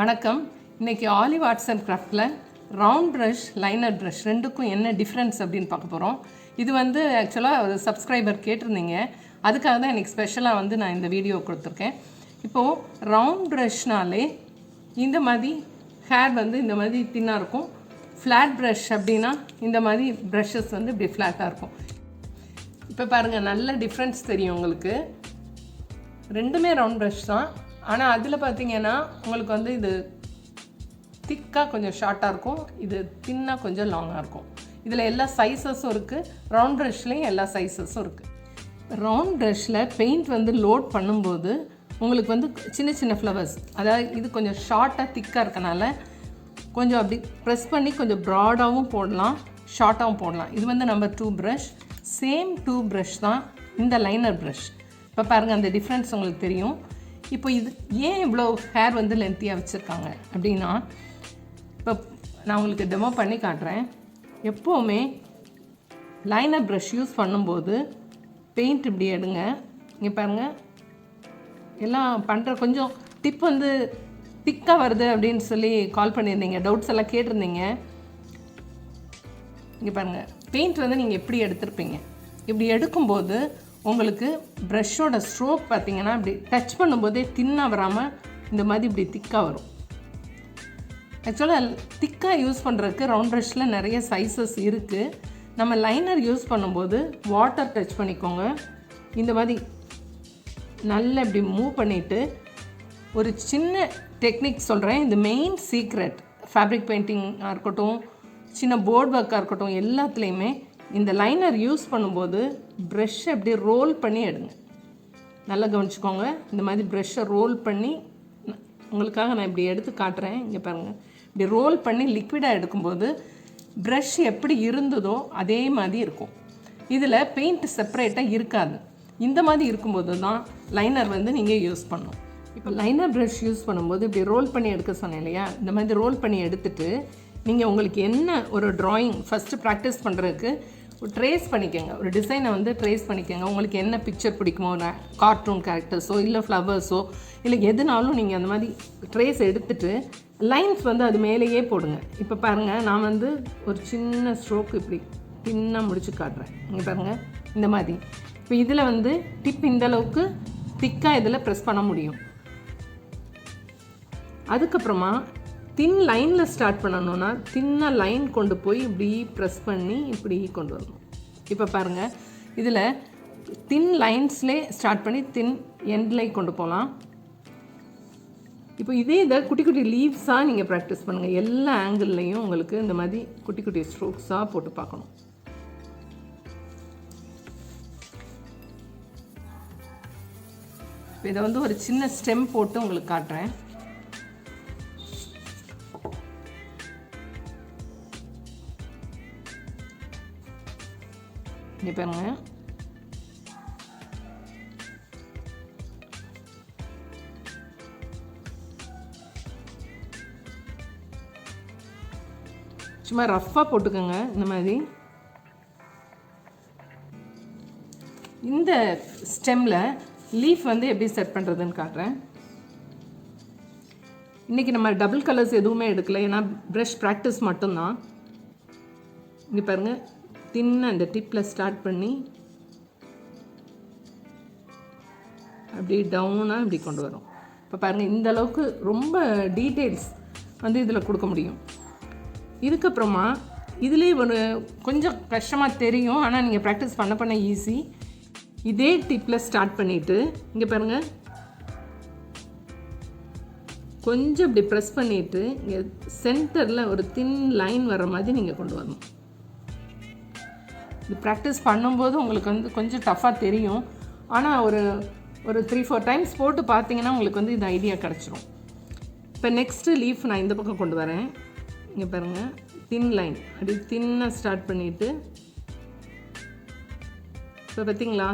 வணக்கம். இன்றைக்கி olive arts and கிராஃப்டில் ரவுண்ட் ப்ரஷ் லைனர் ப்ரஷ் ரெண்டுக்கும் என்ன டிஃப்ரென்ஸ் அப்படின்னு பார்க்க போகிறோம். இது ஆக்சுவலாக ஒரு சப்ஸ்கிரைபர் கேட்டிருந்தீங்க, அதுக்காக தான் இன்றைக்கி ஸ்பெஷலாக நான் இந்த வீடியோ கொடுத்துருக்கேன். இப்போது ரவுண்ட் ப்ரஷ்னாலே இந்த மாதிரி ஹேர் இந்த மாதிரி தின்னாக இருக்கும். ஃப்ளாட் ப்ரஷ் அப்படின்னா இந்த மாதிரி ப்ரஷஸ் இப்படி ஃப்ளாட்டாக இருக்கும். இப்போ பாருங்கள், நல்ல டிஃப்ரென்ஸ் தெரியும் உங்களுக்கு. ரெண்டுமே ரவுண்ட் ப்ரஷ் தான், ஆனால் அதில் பார்த்தீங்கன்னா உங்களுக்கு இது திக்காக கொஞ்சம் ஷார்ட்டாக இருக்கும், இது தின்னாக கொஞ்சம் லாங்காக இருக்கும். இதில் எல்லா சைஸஸும் இருக்குது. ரவுண்ட் ப்ரஷ்லேயும் எல்லா சைஸஸும் இருக்குது. ரவுண்ட் ப்ரஷ்ஷில் பெயிண்ட் லோட் பண்ணும்போது உங்களுக்கு சின்ன சின்ன ஃப்ளவர்ஸ், அதாவது இது கொஞ்சம் ஷார்ட்டாக திக்காக இருக்கனால கொஞ்சம் அப்படி ப்ரெஸ் பண்ணி கொஞ்சம் ப்ராடாகவும் போடலாம், ஷார்ட்டாகவும் போடலாம். இது நம்பர் 2 ப்ரஷ். சேம் 2 ப்ரஷ் தான் இந்த லைனர் ப்ரஷ். இப்போ பாருங்கள், அந்த டிஃப்ரென்ஸ் உங்களுக்கு தெரியும். இப்போ இது ஏன் இவ்வளோ ஹேர் லென்த்தியாக வச்சுருக்காங்க அப்படின்னா, இப்போ நான் உங்களுக்கு டெமோ பண்ணி காட்டுறேன். எப்போவுமே லைனர் ப்ரஷ் யூஸ் பண்ணும்போது பெயிண்ட் இப்படி எடுங்க. இங்கே பாருங்கள், எல்லாம் பண்ணுற கொஞ்சம் டிப் திக்காக வருது அப்படின்னு சொல்லி கால் பண்ணியிருந்தீங்க, டவுட்ஸ் எல்லாம் கேட்டிருந்தீங்க. இங்கே பாருங்கள், பெயிண்ட் நீங்கள் எப்படி எடுத்திருப்பீங்க. இப்படி எடுக்கும்போது உங்களுக்கு ப்ரஷ்ஷோட ஸ்ட்ரோக் பார்த்திங்கன்னா இப்படி டச் பண்ணும்போதே தின்னாக வராமல் இந்த மாதிரி இப்படி திக்காக வரும். ஆக்சுவலாக திக்காக யூஸ் பண்ணுறதுக்கு ரவுண்ட் ப்ரஷ்ஷில் நிறைய சைஸஸ் இருக்குது. நம்ம லைனர் யூஸ் பண்ணும்போது வாட்டர் டச் பண்ணிக்கோங்க. இந்த மாதிரி நல்லா இப்படி மூவ் பண்ணிவிட்டு ஒரு சின்ன டெக்னிக் சொல்கிறேன். இந்த மெயின் சீக்ரெட் ஃபேப்ரிக் பெயிண்டிங்காக இருக்கட்டும், சின்ன போர்ட் ஒர்க்காக இருக்கட்டும், எல்லாத்துலேயுமே இந்த லைனர் யூஸ் பண்ணும்போது ப்ரெஷ்ஷை அப்படி ரோல் பண்ணி எடுங்க. நல்லா கவனிச்சுக்கோங்க. இந்த மாதிரி ப்ரெஷ்ஷை ரோல் பண்ணி உங்களுக்காக நான் இப்படி எடுத்து காட்டுறேன். இங்கே பாருங்கள், இப்படி ரோல் பண்ணி லிக்விடாக எடுக்கும்போது ப்ரெஷ் எப்படி இருந்ததோ அதே மாதிரி இருக்கும். இதில் பெயிண்ட் செப்பரேட்டாக இருக்காது. இந்த மாதிரி இருக்கும்போது தான் லைனர் நீங்கள் யூஸ் பண்ணணும். இப்போ லைனர் ப்ரஷ் யூஸ் பண்ணும்போது இப்படி ரோல் பண்ணி எடுக்க சொன்னேன் இல்லையா, இந்த மாதிரி ரோல் பண்ணி எடுத்துகிட்டு நீங்கள் உங்களுக்கு என்ன ஒரு ட்ராயிங் ஃபஸ்ட்டு ப்ராக்டிஸ் பண்ணுறதுக்கு ட்ரேஸ் பண்ணிக்கோங்க. ஒரு டிசைனை ட்ரேஸ் பண்ணிக்கோங்க. உங்களுக்கு என்ன பிக்சர் பிடிக்குமோ, கார்ட்டூன் கேரக்டர்ஸோ இல்லை ஃப்ளவர்ஸோ இல்லை எதுனாலும் நீங்கள் அந்த மாதிரி ட்ரேஸ் எடுத்துகிட்டு லைன்ஸ் அது மேலேயே போடுங்க. இப்போ பாருங்கள், நான் ஒரு சின்ன ஸ்ட்ரோக் இப்படி பின்னாக முடிச்சு காட்டுறேன். இங்கே பாருங்கள், இந்த மாதிரி. இப்போ இதில் டிப் இந்தளவுக்கு திக்காக இதில் ப்ரெஸ் பண்ண முடியும். அதுக்கப்புறமா தின் லைனில் ஸ்டார்ட் பண்ணணுன்னா தின்ன லைன் கொண்டு போய் இப்படி ப்ரெஸ் பண்ணி இப்படி கொண்டு வரணும். இப்போ பாருங்கள், இதில் தின் லைன்ஸ்லே ஸ்டார்ட் பண்ணி தின் எண்ட்லேயே கொண்டு போகலாம். இப்போ இதே இதை குட்டி குட்டி லீவ்ஸாக நீங்கள் ப்ராக்டிஸ் பண்ணுங்கள். எல்லா ஆங்கிள்லேயும் உங்களுக்கு இந்த மாதிரி குட்டி குட்டி ஸ்ட்ரோக்ஸாக போட்டு பார்க்கணும். இப்போ இதை ஒரு சின்ன ஸ்டெம் போட்டு உங்களுக்கு காட்டுறேன். இங்கே பாருங்க, சும்மா ரஃப்பாக போட்டுக்கோங்க. இந்த மாதிரி இந்த ஸ்டெம்மில் லீஃப் எப்படி செட் பண்ணுறதுன்னு காட்டுறேன். இன்றைக்கி நம்ம டபுள் கலர்ஸ் எதுவுமே எடுக்கலை, ஏன்னா ப்ரஷ் ப்ராக்டிஸ் மட்டும்தான். இங்கே பாருங்கள், தின்ன அந்த டிப்பில் ஸ்டார்ட் பண்ணி அப்படி டவுனாக இப்படி கொண்டு வரும். இப்போ பாருங்கள், இந்த அளவுக்கு ரொம்ப டீட்டெயில்ஸ் இதில் கொடுக்க முடியும். இதுக்கப்புறமா இதுலேயே கொஞ்சம் கஷ்டமாக தெரியும், ஆனால் நீங்கள் ப்ராக்டிஸ் பண்ண ஈஸி. இதே டிப்பில் ஸ்டார்ட் பண்ணிவிட்டு இங்கே பாருங்கள், கொஞ்சம் இப்படி ப்ரெஸ் பண்ணிவிட்டு இங்கே சென்டரில் ஒரு தின் லைன் வர மாதிரி நீங்கள் கொண்டு வரணும். இது ப்ராக்டிஸ் பண்ணும்போது உங்களுக்கு கொஞ்சம் டஃப்பாக தெரியும், ஆனால் ஒரு 3-4 டைம்ஸ் போட்டு பார்த்தீங்கன்னா உங்களுக்கு இந்த ஐடியா கிடச்சிரும். இப்போ நெக்ஸ்ட்டு லீஃப் நான் இந்த பக்கம் கொண்டு வரேன். இங்கே பாருங்கள், தின் லைன் அப்படி தின்னாக ஸ்டார்ட் பண்ணிவிட்டு இப்போ பார்த்திங்களா,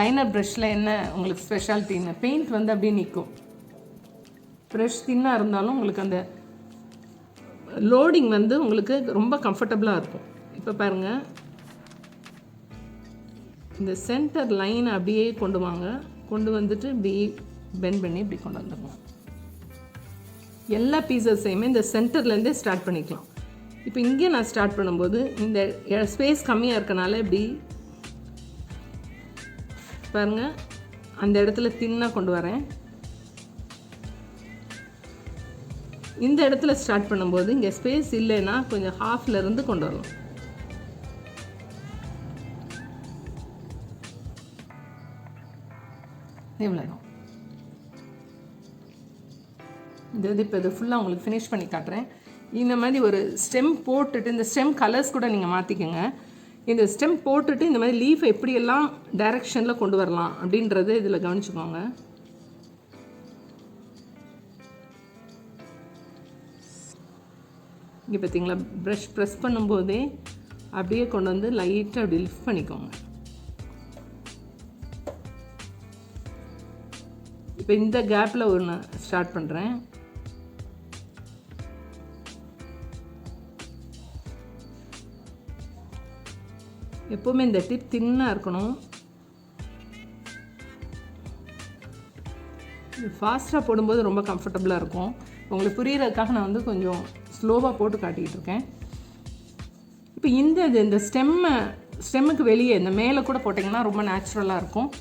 லைனர் ப்ரஷ்ஷில் என்ன உங்களுக்கு ஸ்பெஷாலிட்டின்னு பெயிண்ட் அப்படியே நிற்கும். ப்ரஷ் தின்னாக இருந்தாலும் உங்களுக்கு அந்த லோடிங் உங்களுக்கு ரொம்ப கம்ஃபர்டபுளாக இருக்கும். இப்போ பாருங்கள், இந்த சென்டர் லைனை அப்படியே கொண்டு வாங்க. கொண்டு வந்துட்டு இப்படி பெண்ட் பண்ணி இப்படி கொண்டு வந்துடணும். எல்லா பீசஸையுமே இந்த சென்டர்லேருந்தே ஸ்டார்ட் பண்ணிக்கலாம். இப்போ இங்கே நான் ஸ்டார்ட் பண்ணும்போது இந்த ஸ்பேஸ் கம்மியாக இருக்கனால இப்படி பாருங்கள், அந்த இடத்துல தின்னாக கொண்டு வரேன். இந்த இடத்துல ஸ்டார்ட் பண்ணும்போது இங்கே ஸ்பேஸ் இல்லைன்னா கொஞ்சம் ஹாஃப்லேருந்து கொண்டு வரலாம். இவ்வளோ இது இப்போ இது ஃபுல்லாக உங்களுக்கு ஃபினிஷ் பண்ணி காட்டுறேன். இந்த மாதிரி ஒரு ஸ்டெம் போட்டுட்டு இந்த ஸ்டெம் கலர்ஸ் கூட நீங்கள் மாற்றிக்கோங்க. இந்த ஸ்டெம் போட்டுட்டு இந்த மாதிரி லீஃப் எப்படியெல்லாம் டைரெக்ஷனில் கொண்டு வரலாம் அப்படின்றது இதில் கவனிச்சுக்கோங்க. இங்கே பார்த்தீங்களா, ப்ரஷ் ப்ரெஸ் பண்ணும்போதே அப்படியே கொண்டு வந்து லைட்டாக அப்படி லிஃப்ட் பண்ணிக்கோங்க. இப்போ இந்த கேப்பில் ஒன்று ஸ்டார்ட் பண்ணுறேன். எப்போவுமே இந்த டிப் தின்னாக இருக்கணும். ஃபாஸ்ட்டாக போடும்போது ரொம்ப கம்ஃபர்டபுளாக இருக்கும். உங்களுக்கு புரிகிறதுக்காக நான் வந்து கொஞ்சம் ஸ்லோவாக போட்டு காட்டிகிட்டு இருக்கேன். இப்போ இந்த ஸ்டெம்முக்கு வெளியே இந்த மேலே கூட போட்டிங்கன்னா ரொம்ப நேச்சுரலாக இருக்கும்.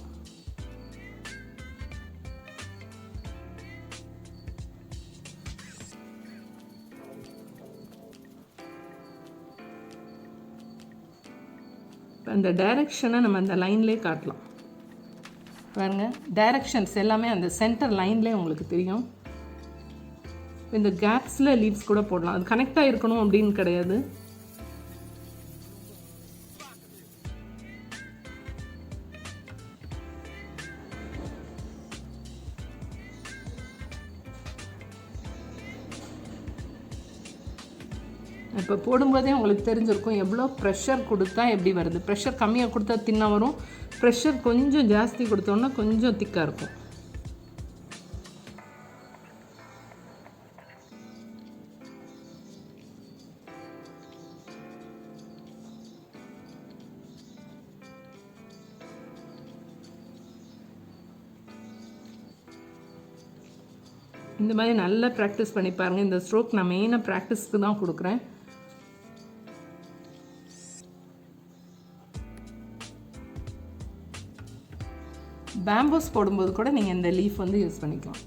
அந்த டைரெக்ஷனை நம்ம அந்த லைன்லேயே காட்டலாம். பாருங்கள், டைரெக்ஷன்ஸ் எல்லாமே அந்த சென்டர் லைன்லேயே உங்களுக்கு தெரியும். இந்த கேப்ஸில் லீவ்ஸ் கூட போடலாம். அது கனெக்டாக இருக்கணும் அப்படின்னு கிடையாது. இப்போ போடும்போதே உங்களுக்கு தெரிஞ்சிருக்கும் எவ்வளோ ப்ரெஷர் கொடுத்தா எப்படி வருது. ப்ரெஷர் கம்மியாக கொடுத்தா தின்னாக வரும். ப்ரெஷர் கொஞ்சம் ஜாஸ்தி கொடுத்தோன்னா கொஞ்சம் திக்காக இருக்கும். இந்த மாதிரி நல்லா ப்ராக்டிஸ் பண்ணி பாருங்கள். இந்த ஸ்ட்ரோக் நான் மெயினாக ப்ராக்டிஸ்க்கு தான் கொடுக்குறேன். பேம்போஸ் போடும்போது கூட நீங்கள் இந்த லீஃப் வந்து யூஸ் பண்ணிக்கலாம்.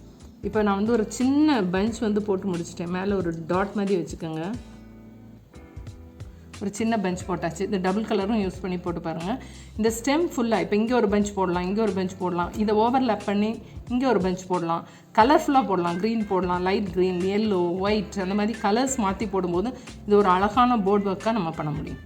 இப்போ நான் வந்து ஒரு சின்ன பஞ்ச் வந்து போட்டு முடிச்சிட்டேன். மேலே ஒரு டாட் மாதிரி வச்சுக்கோங்க. ஒரு சின்ன பெஞ்ச் போட்டாச்சு. இந்த டபுள் கலரும் யூஸ் பண்ணி போட்டு பாருங்கள். இந்த ஸ்டெம் ஃபுல்லாக இப்போ இங்கே ஒரு பெஞ்ச் போடலாம், இங்கே ஒரு பெஞ்ச் போடலாம். இதை ஓவர்லேப் பண்ணி இங்கே ஒரு பெஞ்ச் போடலாம். கலர்ஃபுல்லாக போடலாம். க்ரீன் போடலாம், லைட் க்ரீன், எல்லோ, ஒயிட், அந்த மாதிரி கலர்ஸ் மாற்றி போடும்போது இது ஒரு அழகான போர்ட் ஒர்க்காக நம்ம பண்ண முடியும்.